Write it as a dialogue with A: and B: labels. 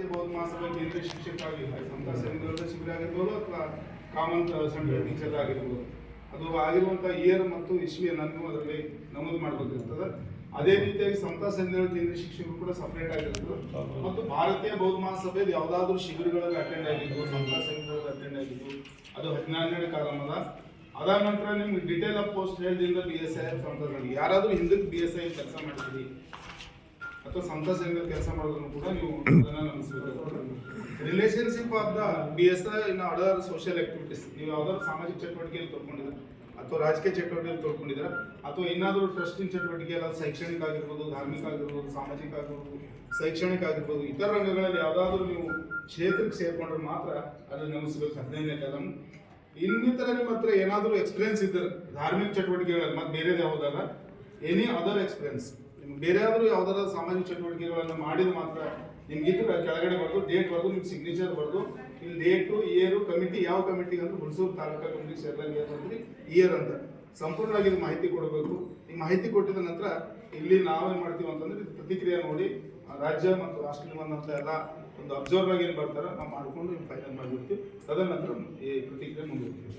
A: बहुत ಮಹಾಸಭೆ ಕೇಂದ್ರ ಶಿಕ್ಷಕರಾಗಿರ್ಬೋದು, ಸಂತ ಸಂಘದ ಶಿಬಿರ ಆಗಿರ್ಬೋದು ಅಥವಾ ಕಾಮನ್ ಸೆಂಟರ್ ಟೀಚರ್ ಆಗಿರ್ಬೋದು, ಅದು ಆಗಿರುವಂಥ ಇಯರ್ ಮತ್ತು ಇಸ್ವಿಯನ್ನು ಅದರಲ್ಲಿ ನಮೂದು ಮಾಡಬೇಕಿರ್ತದೆ. ಅದೇ ರೀತಿಯಾಗಿ ಸಂತ ಸಂಘದ ಕೇಂದ್ರ ಶಿಕ್ಷಕರು ಕೂಡ ಸಪರೇಟ್ ಆಗಿರ್ತದೆ. ಮತ್ತು ಭಾರತೀಯ ಬೌದ್ಧ ಮಹಾಸಭೆಯಲ್ಲಿ ಯಾವುದಾದ್ರೂ ಶಿಬಿರಗಳಲ್ಲಿ ಅಟೆಂಡ್ ಆಗಿದ್ದು, ಸಂತ ಸಂಘದಲ್ಲಿ ಅಟೆಂಡ್ ಆಗಿದ್ದು, ಅದು 14ನೇ ಕಾಲಮದ. ಅದಾದ ನಂತರ ನಿಮ್ಗೆ ಡಿಟೇಲ್ ಆಫ್ ಪೋಸ್ಟ್ ಹೇಳಿದಿಂದ BSI ಸಂತ ಸಂಘ ಯಾರಾದರೂ ಹಿಂದಕ್ಕೆ BSI ಕೆಲಸ ಮಾಡಿದ್ರಿ ಅಥವಾ ಸಂತ ಸಂಘದಲ್ಲಿ ಕೆಲಸ ಮಾಡೋದನ್ನು ಕೂಡ ನೀವು ಅದನ್ನು ನೆನೆಸಬೇಕು. Relationship of the BSI in other social activities, ನೀವು ಯಾವ್ದಾದ್ರು ಸಾಮಾಜಿಕ ಚಟುವಟಿಕೆಯಲ್ಲಿ ತೊಗೊಂಡಿದ್ದೀರ ಅಥವಾ ರಾಜಕೀಯ ಚಟುವಟಿಕೆಯಲ್ಲಿ ತೊಗೊಂಡಿದ್ದೀರ ಅಥವಾ ಇನ್ನಾದರೂ ಟ್ರಸ್ಟಿಂಗ್ ಚಟುವಟಿಕೆ ಎಲ್ಲ ಶೈಕ್ಷಣಿಕ ಆಗಿರ್ಬೋದು, ಧಾರ್ಮಿಕ ಆಗಿರ್ಬೋದು, ಸಾಮಾಜಿಕ ಆಗಿರ್ಬೋದು, ಶೈಕ್ಷಣಿಕ ಆಗಿರ್ಬೋದು, ಇತರ ರಂಗಗಳಲ್ಲಿ ಯಾವುದಾದ್ರೂ ನೀವು ಕ್ಷೇತ್ರಕ್ಕೆ ಸೇರ್ಕೊಂಡ್ರೆ ಮಾತ್ರ ಅದನ್ನು ನೆನೆಸಬೇಕು. 15ನೇ ಕಾಲಮ್. ಇನ್ನಿತರ ನಿಮ್ಮ ಹತ್ರ ಏನಾದರೂ ಎಕ್ಸ್ಪೀರಿಯನ್ಸ್ ಇದ್ದರೆ ಧಾರ್ಮಿಕ ಚಟುವಟಿಕೆಗಳಲ್ಲಿ ಮತ್ತು ಬೇರೆದು ಯಾವುದಾರ ಎನಿ ಅದರ್ ಎಕ್ಸ್ಪೀರಿಯನ್ಸ್, ನಿಮ್ಗೆ ಬೇರೆ ಆದರೂ ಯಾವ್ದಾರ ಸಾಮಾಜಿಕ ಚಟುವಟಿಕೆಗಳನ್ನು ಮಾಡಿದ ಮಾತ್ರ ನಿಮ್ಗಿದ್ರೆ ಕೆಳಗಡೆ ಬರ್ದು ಡೇಟ್ ಬರ್ದು ನಿಮ್ಗೆ ಸಿಗ್ನೇಚರ್ ಬರ್ದು ಇಲ್ಲಿ ಡೇಟು ಇಯರು ಕಮಿಟಿ ಯಾವ ಕಮಿಟಿಗೆ ಅಂತ ಹುಣಸೂರು ತಾಲೂಕಾ ಕಮಿಟಿ ಸೇರಿದಂಗೆ ಏನಂದ್ರೆ ಇಯರ್ ಅಂತ ಸಂಪೂರ್ಣವಾಗಿ ಇದು ಮಾಹಿತಿ ಕೊಡಬೇಕು. ಈ ಮಾಹಿತಿ ಕೊಟ್ಟಿದ ನಂತರ ಇಲ್ಲಿ ನಾವೇನು ಮಾಡ್ತೀವಿ ಅಂತಂದ್ರೆ ಇದು ಪ್ರತಿಕ್ರಿಯೆ ನೋಡಿ ರಾಜ್ಯ ಮತ್ತು ರಾಷ್ಟ್ರೀಯ ಅಂತ ಎಲ್ಲ ಒಂದು ಅಬ್ಸರ್ವ್ ಆಗಿ ಏನು ಬರ್ತಾರೆ ನಾವು ಮಾಡಿಕೊಂಡು ಫೈನಲ್ ಮಾಡಿಬಿಡ್ತೀವಿ. ತದನಂತರ ಈ ಪ್ರತಿಕ್ರಿಯೆ ಮುಂದುವರಿತೀವಿ.